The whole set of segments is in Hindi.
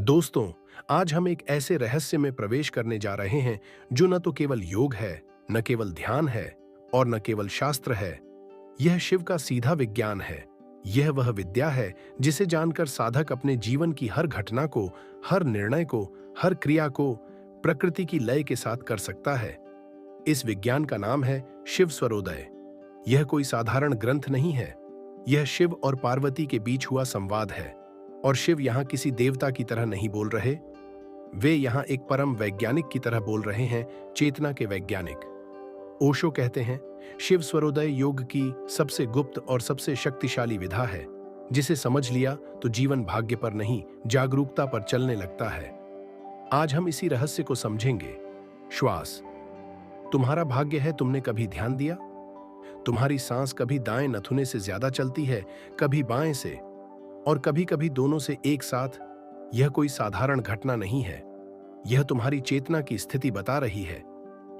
दोस्तों, आज हम एक ऐसे रहस्य में प्रवेश करने जा रहे हैं जो न तो केवल योग है, न केवल ध्यान है और न केवल शास्त्र है। यह शिव का सीधा विज्ञान है। यह वह विद्या है जिसे जानकर साधक अपने जीवन की हर घटना को, हर निर्णय को, हर क्रिया को प्रकृति की लय के साथ कर सकता है। इस विज्ञान का नाम है शिव स्वरोदय। यह कोई साधारण ग्रंथ नहीं है। यह शिव और पार्वती के बीच हुआ संवाद है। और शिव यहाँ किसी देवता की तरह नहीं बोल रहे, वे यहाँ एक परम वैज्ञानिक की तरह बोल रहे हैं, चेतना के वैज्ञानिक। ओशो कहते हैं, शिव स्वरोदय योग की सबसे गुप्त और सबसे शक्तिशाली विधा है। जिसे समझ लिया तो जीवन भाग्य पर नहीं, जागरूकता पर चलने लगता है। आज हम इसी रहस्य को समझेंगे। श्वास। तुम्हारा भाग्य है, तुमने कभी ध्यान दिया? तुम्हारी सांस कभी दाएं नथुने से ज्यादा चलती है, कभी बाएं से, और कभी कभी दोनों से एक साथ। यह कोई साधारण घटना नहीं है। यह तुम्हारी चेतना की स्थिति बता रही है।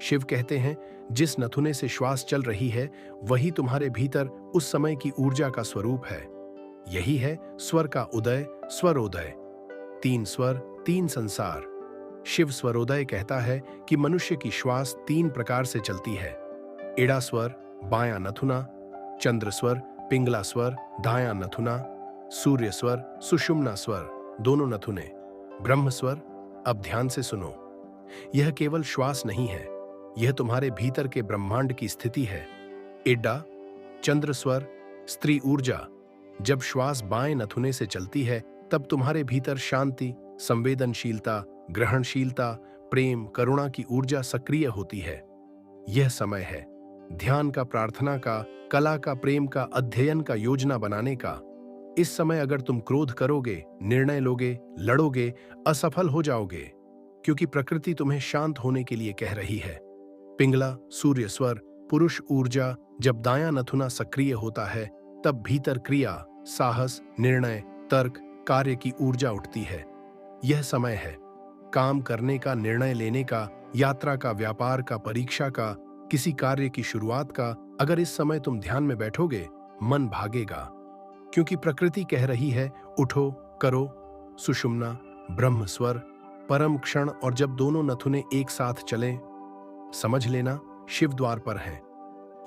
शिव कहते हैं, जिस नथुने से श्वास चल रही है वही तुम्हारे भीतर उस समय की ऊर्जा का स्वरूप है। यही है स्वर का उदय, स्वरोदय। 3 स्वर, 3 संसार। शिव स्वरोदय कहता है कि मनुष्य की श्वास 3 प्रकार से चलती है। इड़ा स्वर, बायां नथुना। चंद्र स्वर, पिंगला स्वर, दायां नथुना। सूर्य स्वर, सुषुम्ना स्वर, दोनों नथुने। ब्रह्म स्वर। अब ध्यान से सुनो, यह केवल श्वास नहीं है, यह तुम्हारे भीतर के ब्रह्मांड की स्थिति है। इड्डा, चंद्र स्वर, स्त्री ऊर्जा। जब श्वास बाएं नथुने से चलती है तब तुम्हारे भीतर शांति, संवेदनशीलता, ग्रहणशीलता, प्रेम, करुणा की ऊर्जा सक्रिय होती है। यह समय है ध्यान का, प्रार्थना का, कला का, प्रेम का, अध्ययन का, योजना बनाने का। इस समय अगर तुम क्रोध करोगे, निर्णय लोगे, लड़ोगे, असफल हो जाओगे, क्योंकि प्रकृति तुम्हें शांत होने के लिए कह रही है। पिंगला, सूर्य स्वर, पुरुष ऊर्जा। जब दायां नथुना सक्रिय होता है तब भीतर क्रिया, साहस, निर्णय, तर्क, कार्य की ऊर्जा उठती है। यह समय है काम करने का, निर्णय लेने का, यात्रा का, व्यापार का, परीक्षा का, किसी कार्य की शुरुआत का। अगर इस समय तुम ध्यान में बैठोगे, मन भागेगा, क्योंकि प्रकृति कह रही है, उठो, करो। सुषुम्ना, ब्रह्म स्वर, परम क्षण। और जब दोनों नथुने एक साथ चलें, समझ लेना शिव द्वार पर हैं।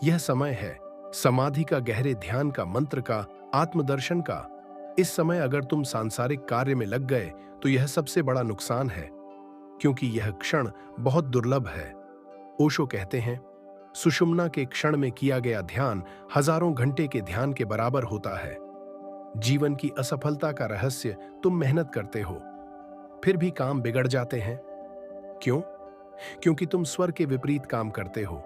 यह समय है समाधि का, गहरे ध्यान का, मंत्र का, आत्मदर्शन का। इस समय अगर तुम सांसारिक कार्य में लग गए तो यह सबसे बड़ा नुकसान है, क्योंकि यह क्षण बहुत दुर्लभ है। ओशो कहते हैं, सुषुम्ना के क्षण में किया गया ध्यान हजारों घंटे के ध्यान के बराबर होता है। जीवन की असफलता का रहस्य, तुम मेहनत करते हो फिर भी काम बिगड़ जाते हैं। क्यों? क्योंकि तुम स्वर के विपरीत काम करते हो।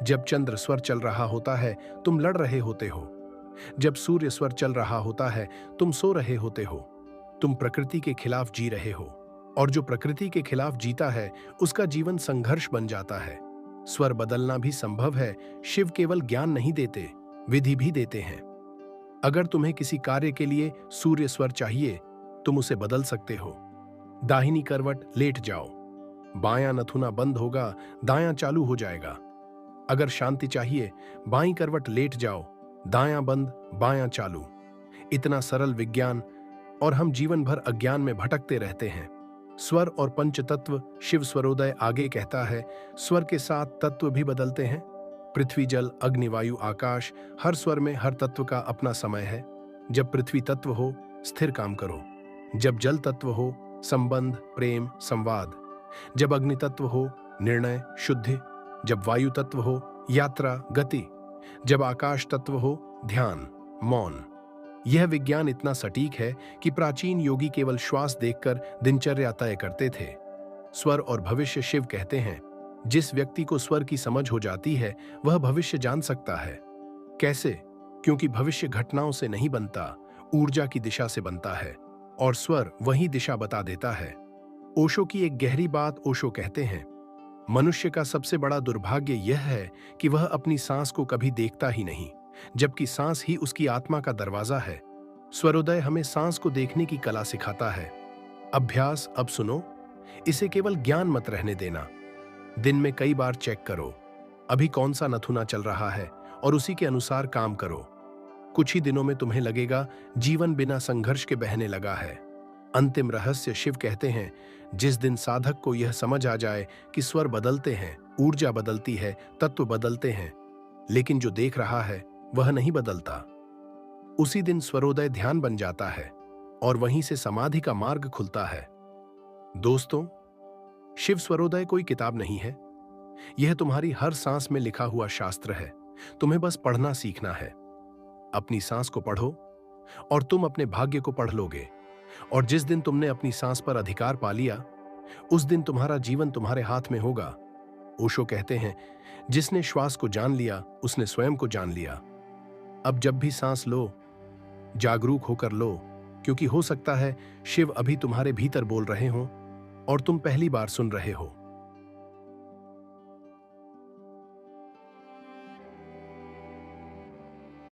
जब चंद्र स्वर चल रहा होता है तुम लड़ रहे होते हो। जब सूर्य स्वर चल रहा होता है तुम सो रहे होते हो। तुम प्रकृति के खिलाफ जी रहे हो, और जो प्रकृति के खिलाफ जीता है उसका जीवन संघर्ष बन जाता है। स्वर बदलना भी संभव है। शिव केवल ज्ञान नहीं देते, विधि भी देते हैं। अगर तुम्हें किसी कार्य के लिए सूर्य स्वर चाहिए, तुम उसे बदल सकते हो। दाहिनी करवट, लेट जाओ, बायां नथुना बंद होगा, दायां चालू हो जाएगा। अगर शांति चाहिए, बाईं करवट लेट जाओ, दायां बंद, बायां चालू। इतना सरल विज्ञान, और हम जीवन भर अज्ञान में भटकते रहते हैं। स्वर और पंचतत्व। शिव स्वरोदय आगे कहता है, स्वर के साथ तत्व भी बदलते हैं। पृथ्वी, जल, अग्नि, वायु, आकाश, हर स्वर में हर तत्व का अपना समय है। जब पृथ्वी तत्व हो, स्थिर काम करो। जब जल तत्व हो, संबंध, प्रेम, संवाद। जब अग्नि तत्व हो, निर्णय, शुद्धि। जब वायु तत्व हो, यात्रा, गति। जब आकाश तत्व हो, ध्यान, मौन। यह विज्ञान इतना सटीक है कि प्राचीन योगी केवल श्वास देखकर दिनचर्या तय करते थे। स्वर और भविष्य। शिव कहते हैं, जिस व्यक्ति को स्वर की समझ हो जाती है वह भविष्य जान सकता है। कैसे? क्योंकि भविष्य घटनाओं से नहीं बनता, ऊर्जा की दिशा से बनता है, और स्वर वही दिशा बता देता है। ओशो की एक गहरी बात। ओशो कहते हैं, मनुष्य का सबसे बड़ा दुर्भाग्य यह है कि वह अपनी सांस को कभी देखता ही नहीं, जबकि सांस ही उसकी आत्मा का दरवाजा है। स्वरोदय हमें सांस को देखने की कला सिखाता है। अभ्यास। अब सुनो, इसे केवल ज्ञान मत रहने देना। दिन में कई बार चेक करो, अभी कौन सा नथुना चल रहा है, और उसी के अनुसार काम करो। कुछ ही दिनों में तुम्हें लगेगा जीवन बिना संघर्ष के बहने लगा है। अंतिम रहस्य शिव कहते हैं, जिस दिन साधक को यह समझ आ जाए कि स्वर बदलते हैं, ऊर्जा बदलती है, तत्व बदलते हैं, लेकिन जो देख रहा है वह नहीं बदलता, उसी दिन स्वरोदय ध्यान बन जाता है और वहीं से समाधि का मार्ग खुलता है। दोस्तों, शिव स्वरोदय कोई किताब नहीं है, यह तुम्हारी हर सांस में लिखा हुआ शास्त्र है। तुम्हें बस पढ़ना सीखना है। अपनी सांस को पढ़ो और तुम अपने भाग्य को पढ़ लोगे। और जिस दिन तुमने अपनी सांस पर अधिकार पा लिया, उस दिन तुम्हारा जीवन तुम्हारे हाथ में होगा। ओशो कहते हैं, जिसने श्वास को जान लिया उसने स्वयं को जान लिया। अब जब भी सांस लो, जागरूक होकर लो, क्योंकि हो सकता है शिव अभी तुम्हारे भीतर बोल रहे हों और तुम पहली बार सुन रहे हो।